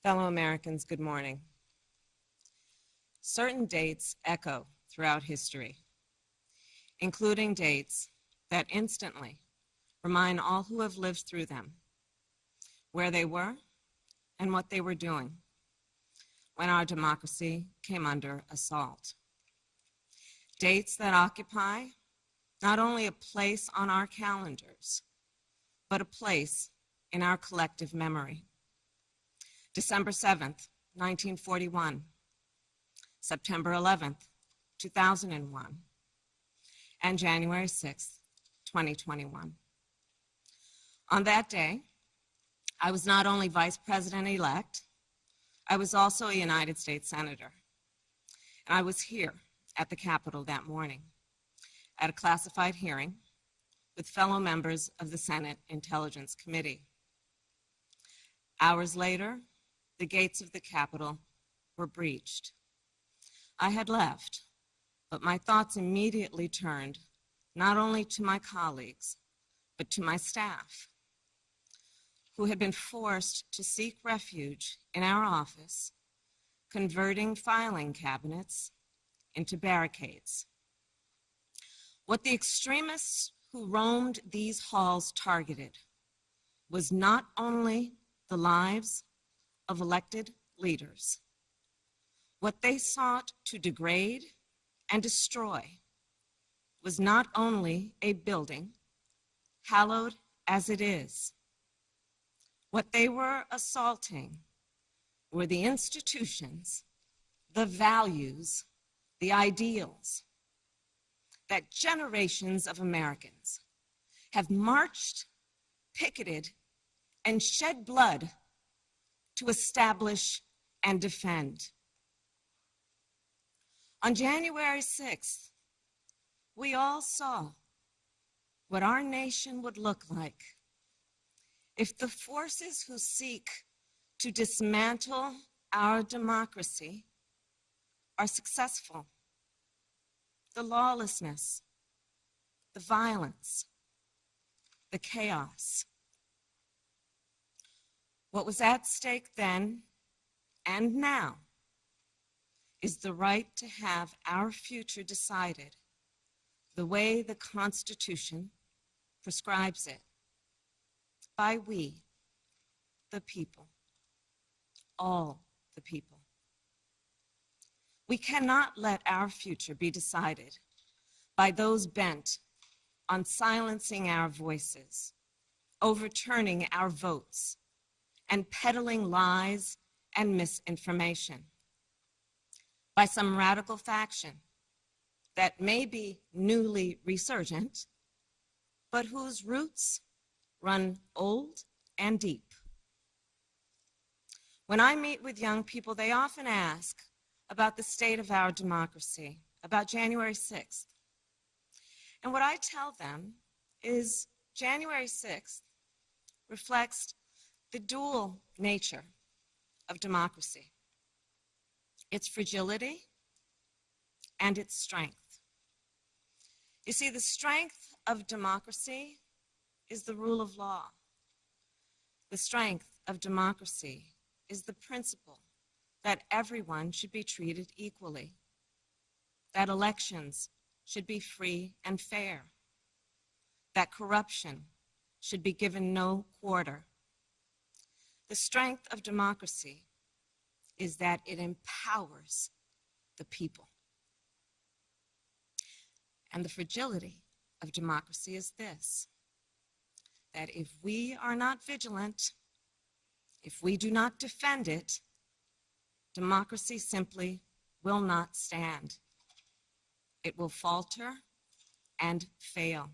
Fellow Americans, good morning. Certain dates echo throughout history, including dates that instantly remind all who have lived through them where they were and what they were doing when our democracy came under assault. Dates that occupy not only a place on our calendars, but a place in our collective memory. December 7th, 1941, September 11th, 2001, and January 6th, 2021. On that day, I was not only Vice President-elect, I was also a United States Senator. And I was here at the Capitol that morning at a classified hearing with fellow members of the Senate Intelligence Committee. Hours later, the gates of the Capitol were breached. I had left, but my thoughts immediately turned not only to my colleagues, but to my staff, who had been forced to seek refuge in our office, converting filing cabinets into barricades. What the extremists who roamed these halls targeted was not only the lives of elected leaders. What they sought to degrade and destroy was not only a building, hallowed as it is. What they were assaulting were the institutions, the values, the ideals that generations of Americans have marched, picketed, and shed blood to establish and defend. On January 6th, we all saw what our nation would look like if the forces who seek to dismantle our democracy are successful. The lawlessness, the violence, the chaos. What was at stake then and now is the right to have our future decided the way the Constitution prescribes it, by we, the people, all the people. We cannot let our future be decided by those bent on silencing our voices, overturning our votes, and peddling lies and misinformation by some radical faction that may be newly resurgent, but whose roots run old and deep. When I meet with young people, they often ask about the state of our democracy, about January 6th. And what I tell them is January 6th reflects the dual nature of democracy, its fragility and its strength. You see, the strength of democracy is the rule of law. The strength of democracy is the principle that everyone should be treated equally, that elections should be free and fair, that corruption should be given no quarter. The strength of democracy is that it empowers the people. And the fragility of democracy is this, that if we are not vigilant, if we do not defend it, democracy simply will not stand. It will falter and fail.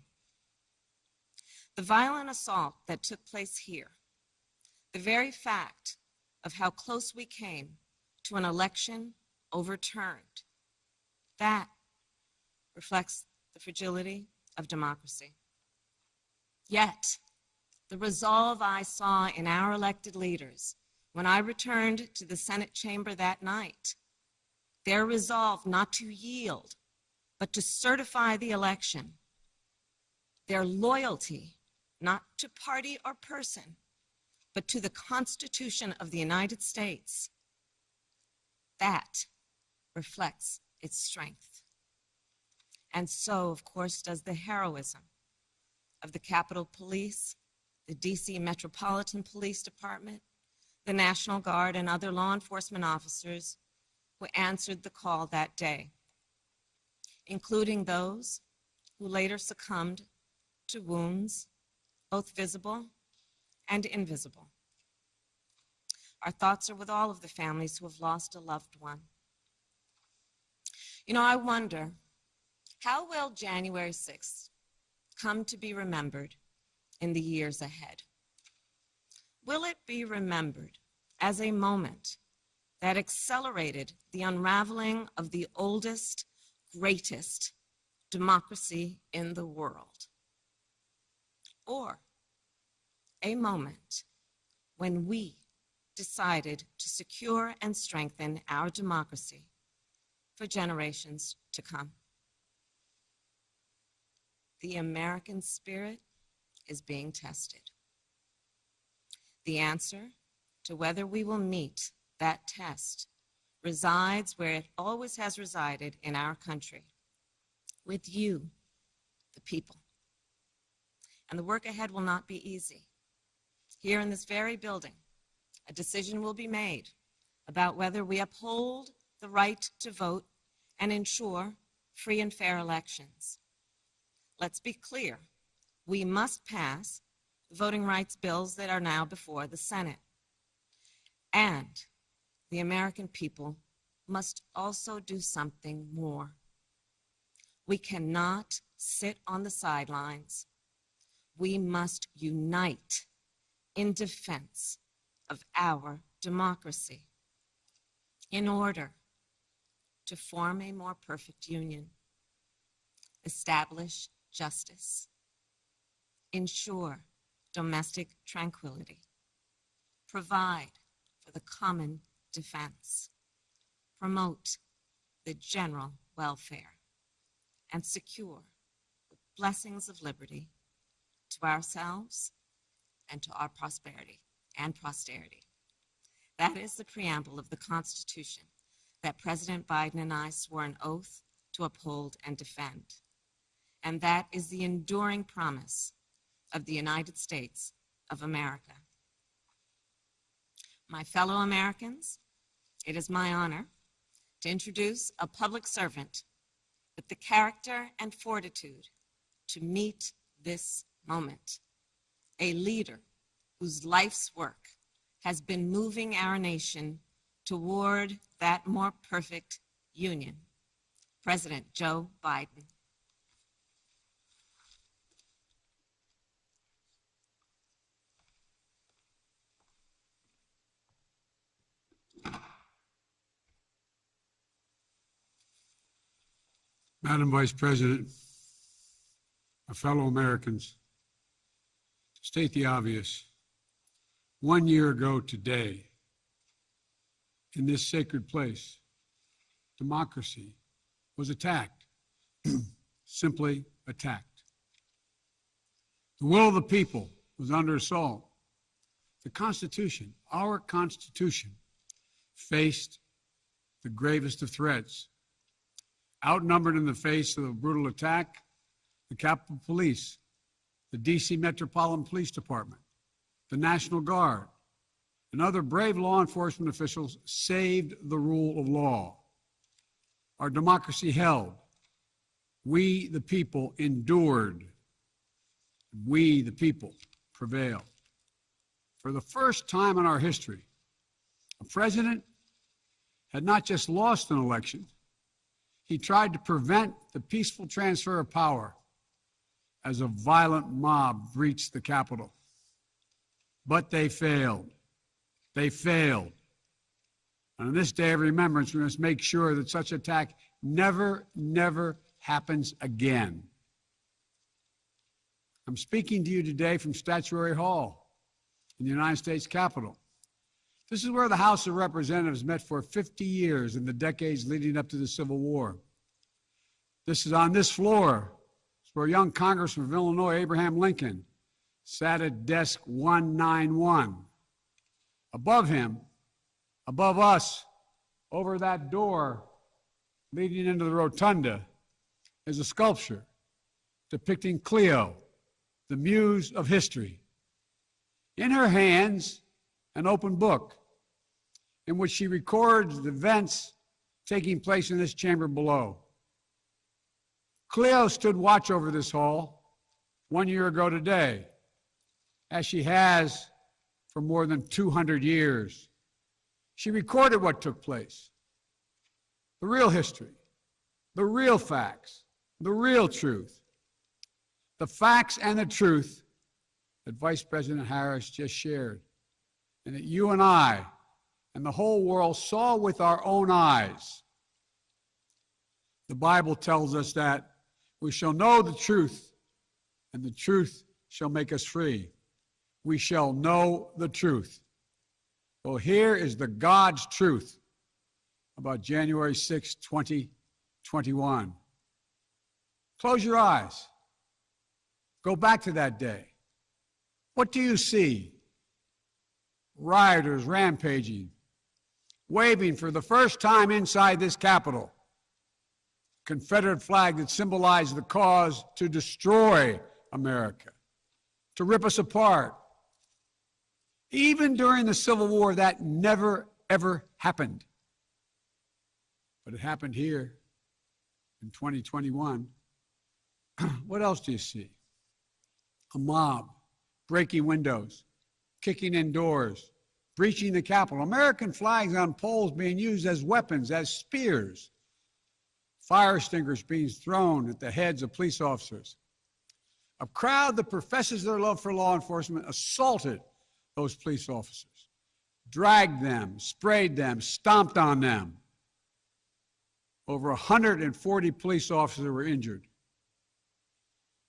The violent assault that took place here, the very fact of how close we came to an election overturned, that reflects the fragility of democracy. Yet, the resolve I saw in our elected leaders when I returned to the Senate chamber that night, their resolve not to yield, but to certify the election, their loyalty not to party or person, but to the Constitution of the United States. That reflects its strength. And so, of course, does the heroism of the Capitol Police, the DC Metropolitan Police Department, the National Guard, and other law enforcement officers who answered the call that day, including those who later succumbed to wounds, both visible and invisible. Our thoughts are with all of the families who have lost a loved one. You know, I wonder, how will January 6th come to be remembered in the years ahead? Will it be remembered as a moment that accelerated the unraveling of the oldest, greatest democracy in the world? Or a moment when we decided to secure and strengthen our democracy for generations to come? The American spirit is being tested. The answer to whether we will meet that test resides where it always has resided in our country, with you, the people. And the work ahead will not be easy. Here in this very building, a decision will be made about whether we uphold the right to vote and ensure free and fair elections. Let's be clear, we must pass the voting rights bills that are now before the Senate. And the American people must also do something more. We cannot sit on the sidelines. We must unite in defense of our democracy in order to form a more perfect union, establish justice, ensure domestic tranquility, provide for the common defense, promote the general welfare, and secure the blessings of liberty to ourselves and to our prosperity and posterity. That is the preamble of the Constitution that President Biden and I swore an oath to uphold and defend. And that is the enduring promise of the United States of America. My fellow Americans, it is my honor to introduce a public servant with the character and fortitude to meet this moment, a leader whose life's work has been moving our nation toward that more perfect union, President Joe Biden. Madam Vice President, my fellow Americans, to state the obvious, 1 year ago today, in this sacred place, democracy was attacked, simply attacked. The will of the people was under assault. The Constitution, our Constitution, faced the gravest of threats. Outnumbered in the face of a brutal attack, the Capitol Police, the DC Metropolitan Police Department, the National Guard, and other brave law enforcement officials saved the rule of law. Our democracy held. We, the people, endured. We, the people, prevailed. For the first time in our history, a president had not just lost an election, he tried to prevent the peaceful transfer of power as a violent mob breached the Capitol. But they failed. They failed. And on this day of remembrance, we must make sure that such attack never, never happens again. I'm speaking to you today from Statuary Hall in the United States Capitol. This is where the House of Representatives met for 50 years in the decades leading up to the Civil War. This is on this floor. It's where young Congressman of Illinois, Abraham Lincoln, sat at desk 191 Above him, above us, over that door leading into the rotunda, is a sculpture depicting Cleo, the muse of history. In her hands, an open book in which she records the events taking place in this chamber below. Cleo stood watch over this hall 1 year ago today, as she has for more than 200 years. She recorded what took place, the real history, the real facts, the real truth, the facts and the truth that Vice President Harris just shared, and that you and I and the whole world saw with our own eyes. The Bible tells us that we shall know the truth, and the truth shall make us free. We shall know the truth. Well, here is the God's truth about January 6, 2021. Close your eyes. Go back to that day. What do you see? Rioters rampaging, waving for the first time inside this Capitol Confederate flag that symbolized the cause to destroy America, to rip us apart. Even during the Civil War, that never, ever happened. But it happened here in 2021. What else do you see? A mob breaking windows, kicking in doors, breaching the Capitol. American flags on poles being used as weapons, as spears. Fire extinguishers being thrown at the heads of police officers. A crowd that professes their love for law enforcement assaulted those police officers, dragged them, sprayed them, stomped on them. Over 140 police officers were injured.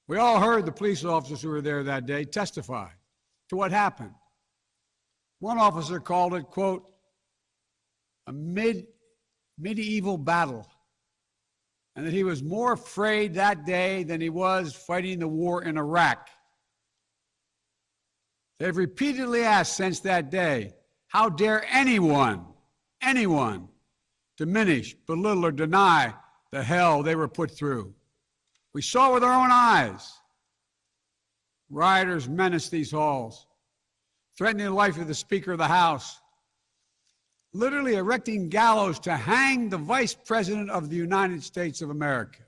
We all heard the police officers who were there that day testify to what happened. One officer called it, quote, a medieval battle, and that he was more afraid that day than he was fighting the war in Iraq. They've repeatedly asked since that day, how dare anyone diminish, belittle, or deny the hell they were put through? We saw with our own eyes. Rioters menaced these halls, threatening the life of the Speaker of the House, literally erecting gallows to hang the Vice President of the United States of America.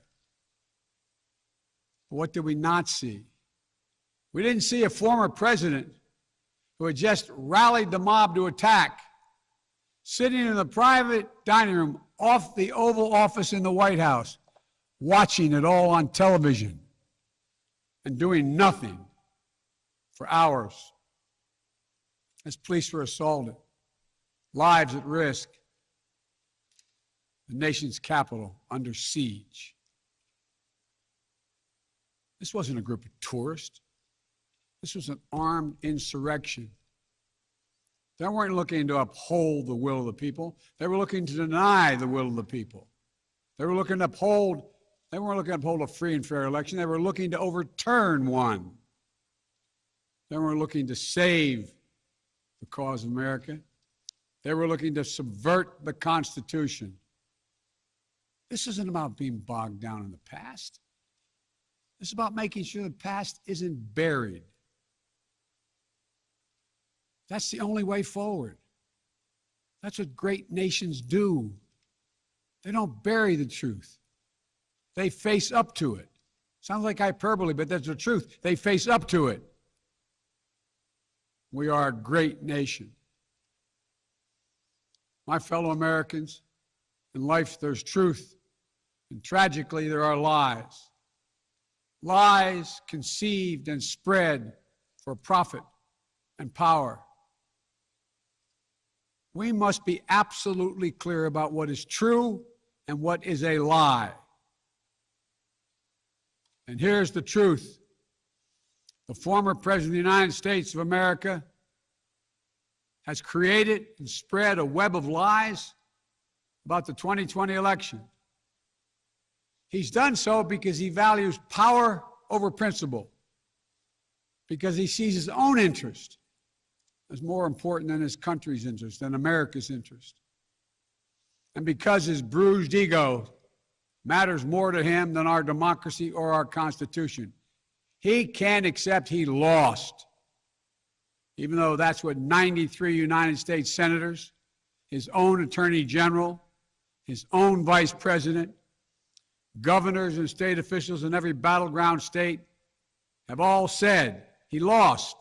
What did we not see? We didn't see a former president who had just rallied the mob to attack, sitting in the private dining room off the Oval Office in the White House, watching it all on television and doing nothing for hours as police were assaulted, lives at risk, the nation's capital under siege. This wasn't a group of tourists. This was an armed insurrection. They weren't looking to uphold the will of the people. They were looking to deny the will of the people. They weren't looking to uphold a free and fair election. They were looking to overturn one. They weren't looking to save the cause of America. They were looking to subvert the Constitution. This isn't about being bogged down in the past. This is about making sure the past isn't buried. That's the only way forward. That's what great nations do. They don't bury the truth. They face up to it. Sounds like hyperbole, but that's the truth. They face up to it. We are a great nation. My fellow Americans, in life there's truth, and tragically there are lies. Lies conceived and spread for profit and power. We must be absolutely clear about what is true and what is a lie. And here's the truth. The former President of the United States of America has created and spread a web of lies about the 2020 election. He's done so because he values power over principle, because he sees his own interest is more important than his country's interest, than America's interest. And because his bruised ego matters more to him than our democracy or our Constitution, he can't accept he lost, even though that's what 93 United States senators, his own attorney general, his own vice president, governors and state officials in every battleground state have all said he lost.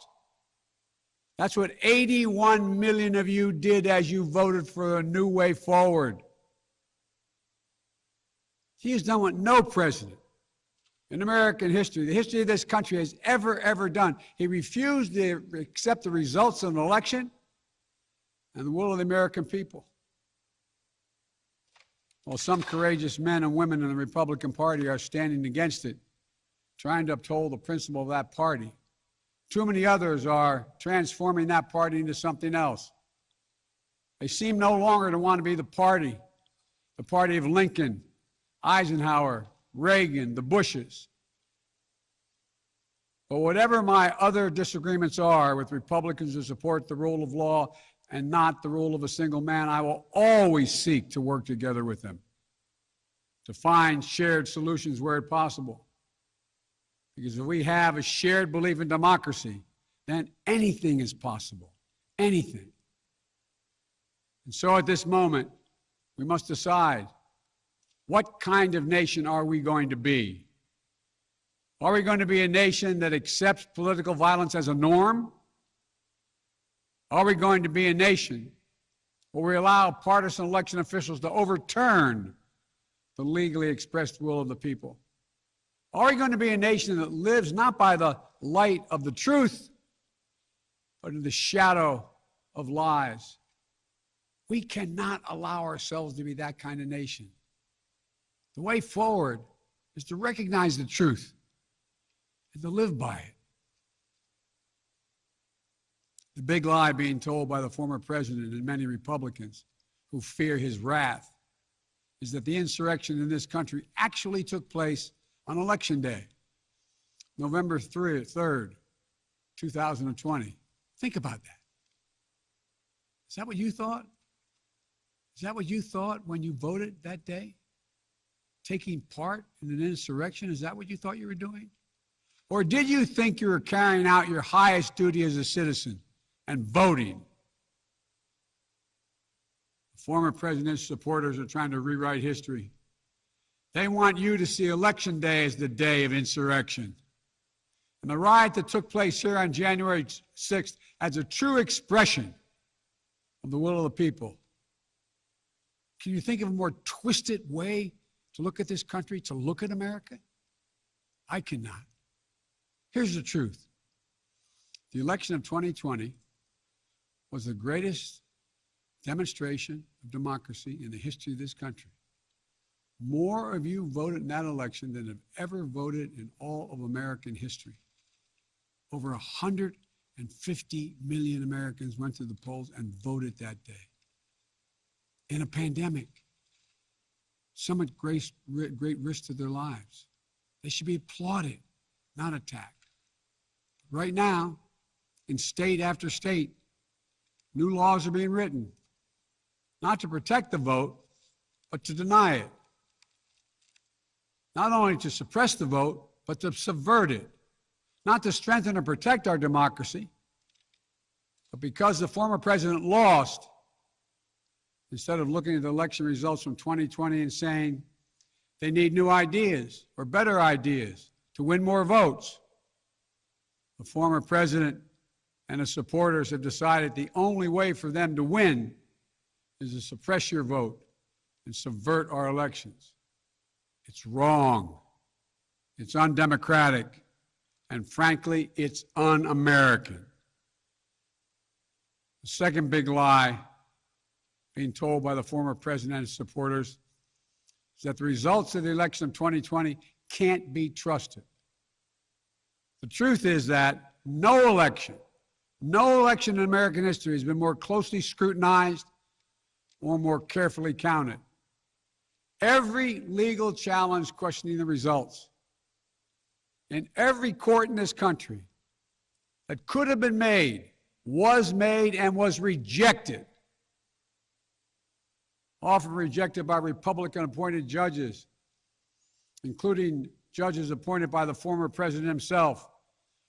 That's what 81 million of you did as you voted for a new way forward. He has done what no president in American history, the history of this country, has ever done. He refused to accept the results of an election and the will of the American people. While some courageous men and women in the Republican Party are standing against it, trying to uphold the principle of that party, too many others are transforming that party into something else. They seem no longer to want to be the party of Lincoln, Eisenhower, Reagan, the Bushes. But whatever my other disagreements are with Republicans who support the rule of law and not the rule of a single man, I will always seek to work together with them to find shared solutions where possible. Because if we have a shared belief in democracy, then anything is possible. Anything. And so at this moment, we must decide, what kind of nation are we going to be? Are we going to be a nation that accepts political violence as a norm? Are we going to be a nation where we allow partisan election officials to overturn the legally expressed will of the people? Are we going to be a nation that lives not by the light of the truth, but in the shadow of lies? We cannot allow ourselves to be that kind of nation. The way forward is to recognize the truth and to live by it. The big lie being told by the former president and many Republicans who fear his wrath is that the insurrection in this country actually took place on Election Day, November 3rd, 2020. Think about that. Is that what you thought? Is that what you thought when you voted that day? Taking part in an insurrection? Is that what you thought you were doing? Or did you think you were carrying out your highest duty as a citizen and voting? The former president's supporters are trying to rewrite history. They want you to see Election Day as the day of insurrection. And the riot that took place here on January 6th as a true expression of the will of the people. Can you think of a more twisted way to look at this country, to look at America? I cannot. Here's the truth. The election of 2020 was the greatest demonstration of democracy in the history of this country. More of you voted in that election than have ever voted in all of American history. Over 150 million Americans went to the polls and voted that day. In a pandemic, some at great risk to their lives. They should be applauded, not attacked. Right now, in state after state, new laws are being written, not to protect the vote, but to deny it. Not only to suppress the vote, but to subvert it. Not to strengthen or protect our democracy, but because the former president lost, instead of looking at the election results from 2020 and saying they need new ideas or better ideas to win more votes, the former president and his supporters have decided the only way for them to win is to suppress your vote and subvert our elections. It's wrong. It's undemocratic. And frankly, it's un-American. The second big lie being told by the former president and his supporters is that the results of the election of 2020 can't be trusted. The truth is that no election in American history has been more closely scrutinized or more carefully counted. Every legal challenge questioning the results in every court in this country that could have been made was made and was rejected, often rejected by Republican-appointed judges, including judges appointed by the former president himself,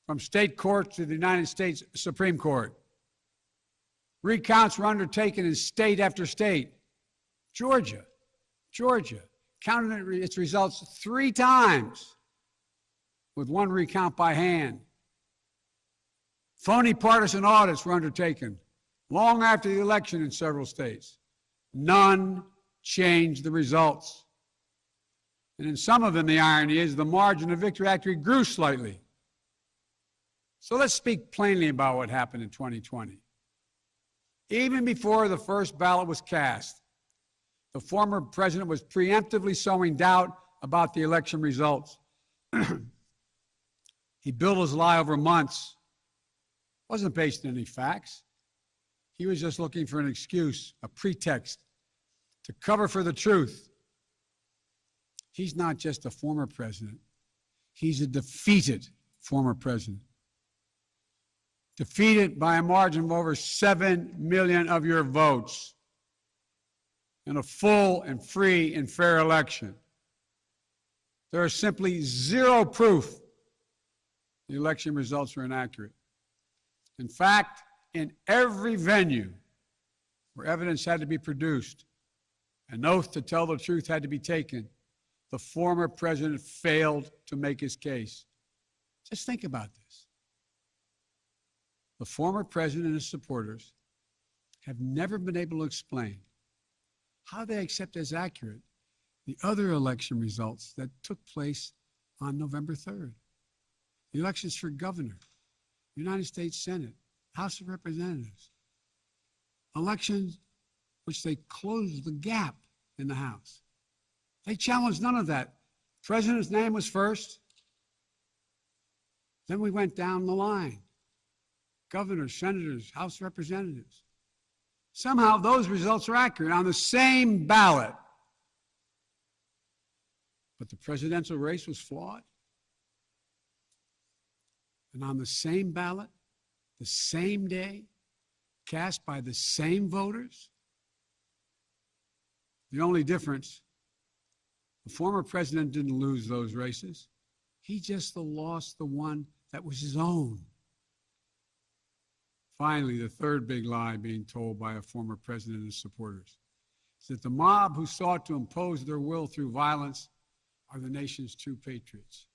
from state courts to the United States Supreme Court. Recounts were undertaken in state after state. Georgia counted its results 3 times, with 1 recount by hand. Phony partisan audits were undertaken long after the election in several states. None changed the results. And in some of them, the irony is the margin of victory actually grew slightly. So let's speak plainly about what happened in 2020. Even before the first ballot was cast, the former president was preemptively sowing doubt about the election results. He built his lie over months. Wasn't based on any facts. He was just looking for an excuse, a pretext, to cover for the truth. He's not just a former president. He's a defeated former president. Defeated by a margin of over 7 million of your votes in a full and free and fair election. There is simply zero proof the election results were inaccurate. In fact, in every venue where evidence had to be produced, an oath to tell the truth had to be taken, the former president failed to make his case. Just think about this. The former president and his supporters have never been able to explain how they accept as accurate the other election results that took place on November 3rd. The elections for governor, United States Senate, House of Representatives. Elections which they closed the gap in the House. They challenged none of that. The president's name was first. Then we went down the line. Governors, senators, House of Representatives. Somehow those results are accurate on the same ballot. But the presidential race was flawed. And on the same ballot, the same day, cast by the same voters. The only difference, the former president didn't lose those races. He just lost the one that was his own. Finally, the third big lie being told by a former president and his supporters is that the mob who sought to impose their will through violence are the nation's true patriots.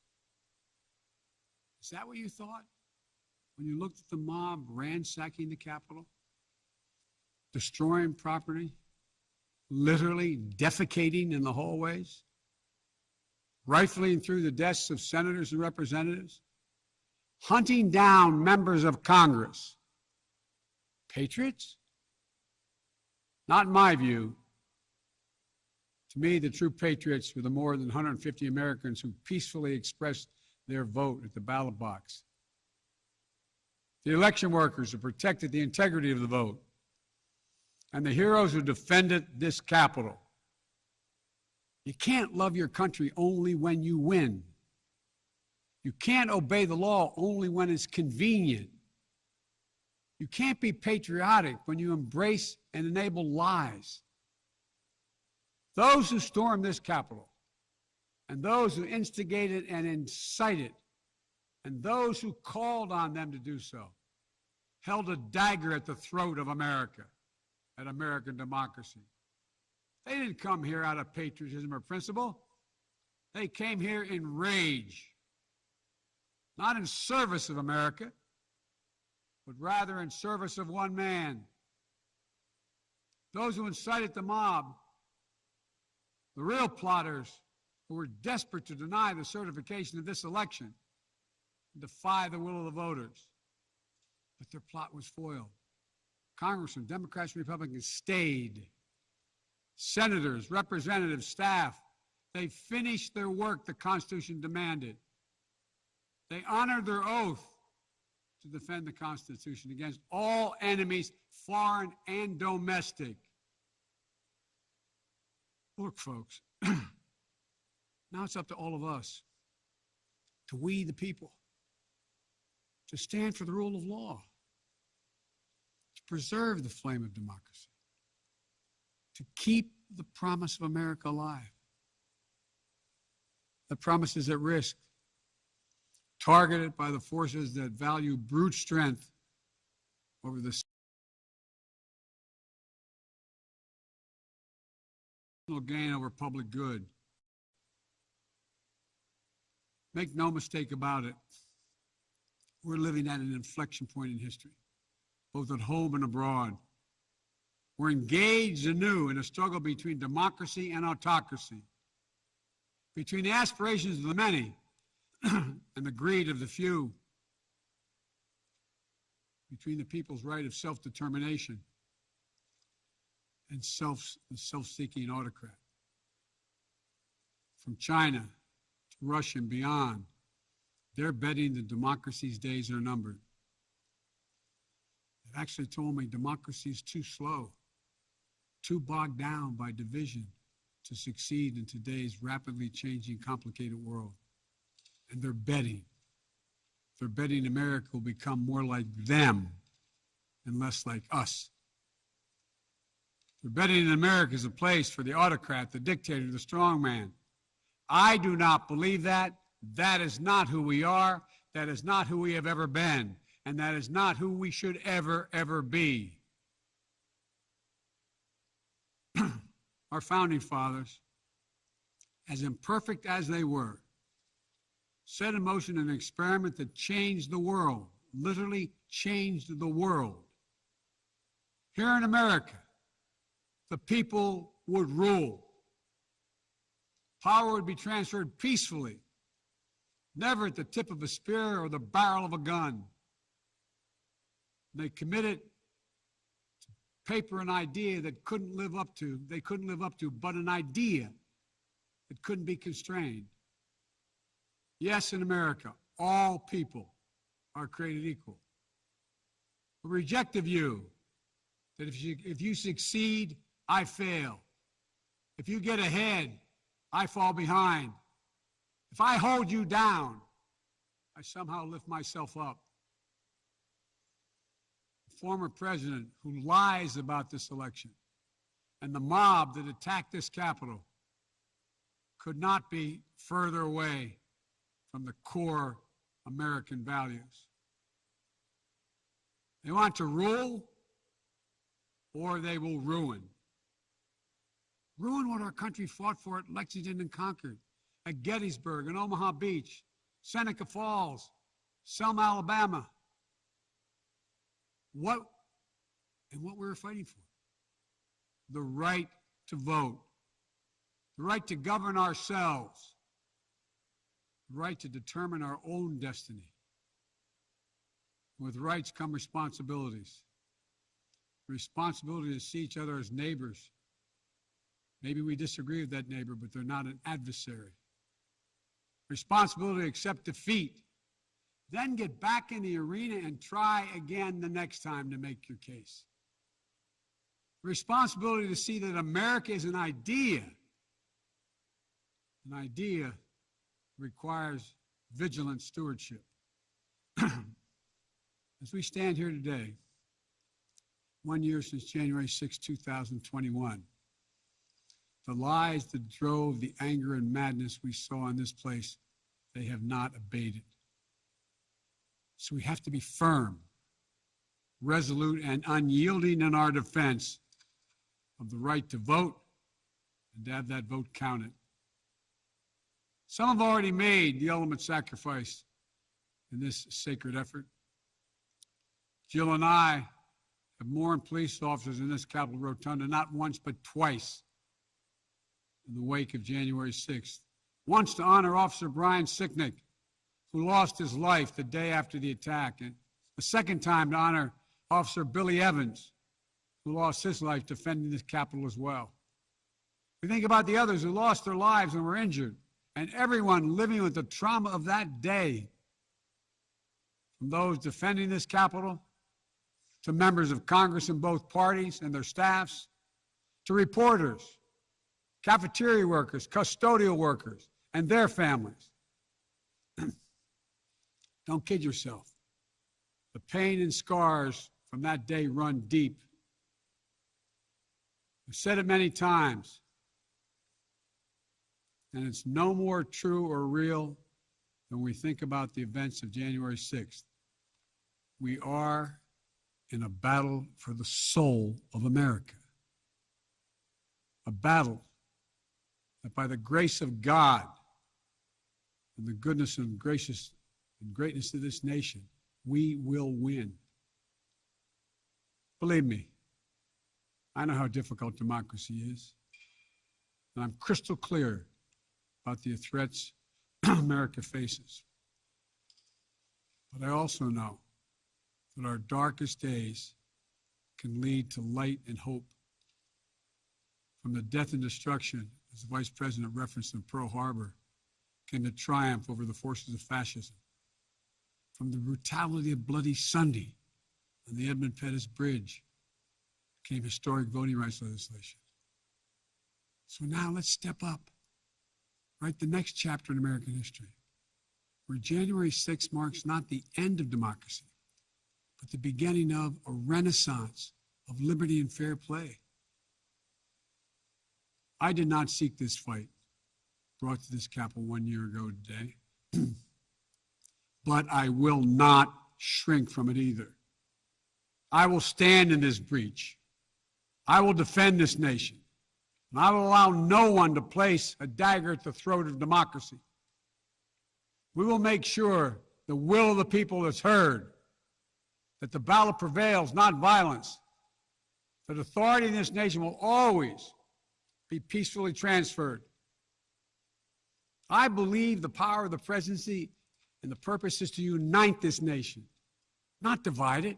Is that what you thought when you looked at the mob ransacking the Capitol, destroying property, literally defecating in the hallways, rifling through the desks of senators and representatives, hunting down members of Congress? Patriots? Not in my view. To me, the true patriots were the more than 150 Americans who peacefully expressed their vote at the ballot box. The election workers who protected the integrity of the vote. And the heroes who defended this Capitol. You can't love your country only when you win. You can't obey the law only when it's convenient. You can't be patriotic when you embrace and enable lies. Those who stormed this Capitol, and those who instigated and incited, and those who called on them to do so, held a dagger at the throat of America, at American democracy. They didn't come here out of patriotism or principle. They came here in rage, not in service of America, but rather in service of one man. Those who incited the mob, the real plotters who were desperate to deny the certification of this election and defy the will of the voters. But their plot was foiled. Congressmen, Democrats, and Republicans stayed. Senators, representatives, staff, they finished their work the Constitution demanded. They honored their oath to defend the Constitution against all enemies, foreign and domestic. Look, folks, now it's up to all of us, to we the people, to stand for the rule of law, to preserve the flame of democracy, to keep the promise of America alive. That promise is at risk, targeted by the forces that value brute strength over the gain over public good. Make no mistake about it, we're living at an inflection point in history, both at home and abroad. We're engaged anew in a struggle between democracy and autocracy, between the aspirations of the many and the greed of the few, between the people's right of self-determination and the self-seeking autocrat. From China to Russia and beyond, they're betting that democracy's days are numbered. They've actually told me democracy is too slow, too bogged down by division to succeed in today's rapidly changing, complicated world. And they're betting America will become more like them and less like us. They're betting America is a place for the autocrat, the dictator, the strongman. I do not believe that. That is not who we are. That is not who we have ever been. And that is not who we should ever, ever be. Our founding fathers, as imperfect as they were, set in motion an experiment that changed the world, literally changed the world. Here in America, the people would rule. Power would be transferred peacefully, never at the tip of a spear or the barrel of a gun. They committed to paper an idea that they couldn't live up to, but an idea that couldn't be constrained. Yes, in America, all people are created equal. We reject the view that if you succeed, I fail. If you get ahead, I fall behind. If I hold you down, I somehow lift myself up. The former president who lies about this election and the mob that attacked this Capitol could not be further away from the core American values. They want to rule, or they will ruin. Ruin what our country fought for at Lexington and Concord, at Gettysburg and Omaha Beach, Seneca Falls, Selma, Alabama. What we were fighting for? The right to vote, the right to govern ourselves, the right to determine our own destiny. With rights come responsibilities. Responsibility to see each other as neighbors. Maybe we disagree with that neighbor, but they're not an adversary. Responsibility to accept defeat. Then get back in the arena and try again the next time to make your case. Responsibility to see that America is an idea. An idea requires vigilant stewardship. As we stand here today, 1 year since January 6, 2021, the lies that drove the anger and madness we saw in this place, they have not abated. So we have to be firm, resolute, and unyielding in our defense of the right to vote and to have that vote counted. Some have already made the ultimate sacrifice in this sacred effort. Jill and I have mourned police officers in this Capitol Rotunda not once but twice in the wake of January 6th. Once to honor Officer Brian Sicknick, who lost his life the day after the attack, and a second time to honor Officer Billy Evans, who lost his life defending this Capitol as well. We think about the others who lost their lives and were injured, and everyone living with the trauma of that day, from those defending this Capitol, to members of Congress in both parties and their staffs, to reporters, cafeteria workers, custodial workers, and their families. Don't kid yourself. The pain and scars from that day run deep. I've said it many times, and it's no more true or real than we think about the events of January 6th. We are in a battle for the soul of America. A battle that by the grace of God and the goodness and gracious and greatness of this nation, we will win. Believe me, I know how difficult democracy is, and I'm crystal clear about the threats America faces. But I also know that our darkest days can lead to light and hope. From the death and destruction, as the Vice President referenced in Pearl Harbor, came the triumph over the forces of fascism. From the brutality of Bloody Sunday on the Edmund Pettus Bridge came historic voting rights legislation. So now let's step up, write the next chapter in American history, where January 6th marks not the end of democracy, but the beginning of a renaissance of liberty and fair play. I did not seek this fight brought to this Capitol 1 year ago today, but I will not shrink from it either. I will stand in this breach. I will defend this nation, and I will allow no one to place a dagger at the throat of democracy. We will make sure the will of the people is heard, that the ballot prevails, not violence, that authority in this nation will always be peacefully transferred. I believe the power of the presidency and the purpose is to unite this nation, not divide it,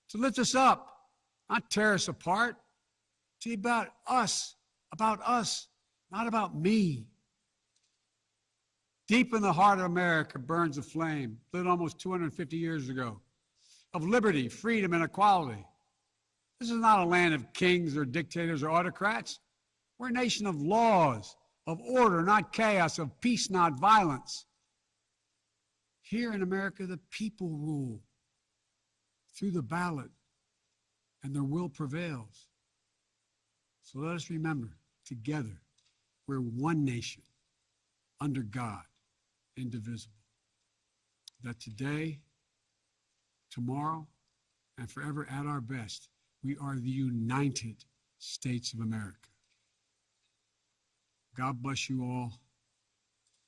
to lift us up, not tear us apart. To be about us, not about me. Deep in the heart of America burns a flame, lit almost 250 years ago, of liberty, freedom, and equality. This is not a land of kings or dictators or autocrats. We're a nation of laws, of order, not chaos, of peace, not violence. Here in America, the people rule through the ballot, and their will prevails. So let us remember, together, we're one nation, under God, indivisible. That today, tomorrow, and forever at our best, we are the United States of America. God bless you all.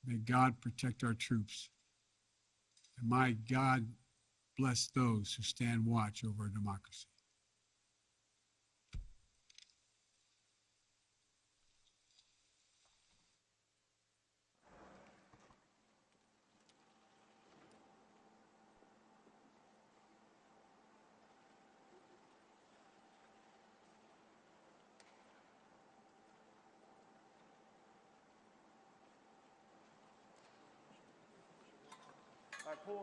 May God protect our troops. And may God bless those who stand watch over our democracy. All right, pull.